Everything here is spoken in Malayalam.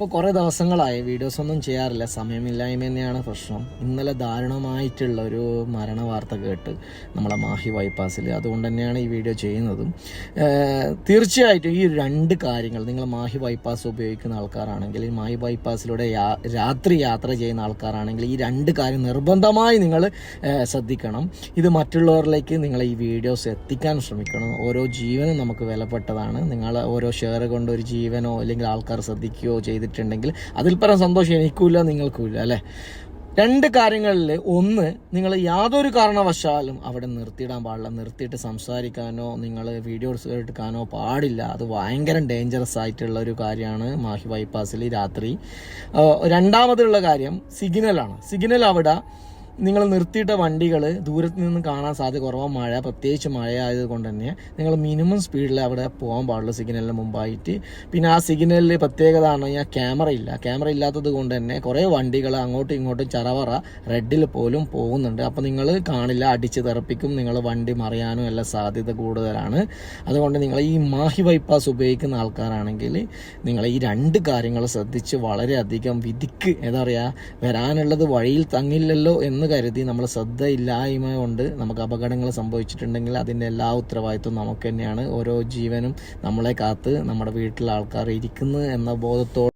ഇപ്പോൾ കുറേ ദിവസങ്ങളായി വീഡിയോസ് ഒന്നും ചെയ്യാറില്ല. സമയമില്ലായ്മ തന്നെയാണ് പ്രശ്നം. ഇന്നലെ ദാരുണമായിട്ടുള്ള ഒരു മരണ വാർത്ത കേട്ട് നമ്മളെ മാഹി ബൈപ്പാസിൽ, അതുകൊണ്ട് തന്നെയാണ് ഈ വീഡിയോ ചെയ്യുന്നതും. തീർച്ചയായിട്ടും ഈ രണ്ട് കാര്യങ്ങൾ നിങ്ങൾ മാഹി ബൈപ്പാസ് ഉപയോഗിക്കുന്ന ആൾക്കാരാണെങ്കിൽ, മാഹി ബൈപ്പാസിലൂടെ രാത്രി യാത്ര ചെയ്യുന്ന ആൾക്കാരാണെങ്കിൽ ഈ രണ്ട് കാര്യം നിർബന്ധമായി നിങ്ങൾ ശ്രദ്ധിക്കണം. ഇത് മറ്റുള്ളവരിലേക്ക് നിങ്ങൾ ഈ വീഡിയോസ് എത്തിക്കാൻ ശ്രമിക്കണം. ഓരോ ജീവനും നമുക്ക് വിലപ്പെട്ടതാണ്. നിങ്ങൾ ഓരോ ഷെയർ കൊണ്ട് ഒരു ജീവനോ അല്ലെങ്കിൽ ആൾക്കാർ ശ്രദ്ധിക്കുകയോ ചെയ്തിട്ടുണ്ടെങ്കിൽ അതിൽ പരം സന്തോഷം എനിക്കുമില്ല നിങ്ങൾക്കുമില്ല അല്ലേ. രണ്ട് കാര്യങ്ങളിൽ, ഒന്ന്, നിങ്ങൾ യാതൊരു കാരണവശാലും അവിടെ നിർത്തിയിടാൻ പാടില്ല. നിർത്തിയിട്ട് സംസാരിക്കാനോ നിങ്ങൾ വീഡിയോസ് എടുക്കാനോ പാടില്ല. അത് ഭയങ്കര ഡേഞ്ചറസ് ആയിട്ടുള്ള ഒരു കാര്യമാണ് മാഹി ബൈപ്പാസിൽ രാത്രി. രണ്ടാമതുള്ള കാര്യം സിഗ്നലാണ്. സിഗ്നൽ അവിടെ നിങ്ങൾ നിർത്തിയിട്ട വണ്ടികൾ ദൂരത്ത് നിന്ന് കാണാൻ സാധ്യത കുറവാണ്. മഴ, പ്രത്യേകിച്ച് മഴ ആയതുകൊണ്ട് തന്നെ നിങ്ങൾ മിനിമം സ്പീഡിൽ അവിടെ പോകാൻ പാടുള്ളൂ സിഗ്നലിന് മുമ്പായിട്ട്. പിന്നെ ആ സിഗ്നലിൽ പ്രത്യേകത എന്ന് പറഞ്ഞാൽ ക്യാമറ ഇല്ലാത്തത് കൊണ്ട് തന്നെ കുറേ വണ്ടികൾ അങ്ങോട്ടും ഇങ്ങോട്ടും ചറവറ റെഡിൽ പോലും പോകുന്നുണ്ട്. അപ്പോൾ നിങ്ങൾ കാണില്ല, അടിച്ച് തെറപ്പിക്കും, നിങ്ങൾ വണ്ടി മറിയാനും എല്ലാം സാധ്യത കൂടുതലാണ്. അതുകൊണ്ട് നിങ്ങൾ ഈ മാഹി ബൈപ്പാസ് ഉപയോഗിക്കുന്ന ആൾക്കാരാണെങ്കിൽ നിങ്ങൾ ഈ രണ്ട് കാര്യങ്ങൾ ശ്രദ്ധിച്ച് വളരെയധികം വിധിക്ക്, എന്താ പറയുക, വരാനുള്ളത് വഴിയിൽ തങ്ങില്ലല്ലോ എന്ന് കരുതി നമ്മൾ ശ്രദ്ധയില്ലായ്മ കൊണ്ട് നമുക്ക് അപകടങ്ങൾ സംഭവിച്ചിട്ടുണ്ടെങ്കിൽ അതിൻ്റെ എല്ലാ ഉത്തരവാദിത്വം നമുക്ക് തന്നെയാണ്. ഓരോ ജീവനും നമ്മളെ കാത്ത് നമ്മുടെ വീട്ടിലെ ആൾക്കാർ ഇരിക്കുന്നു എന്ന ബോധത്തോടെ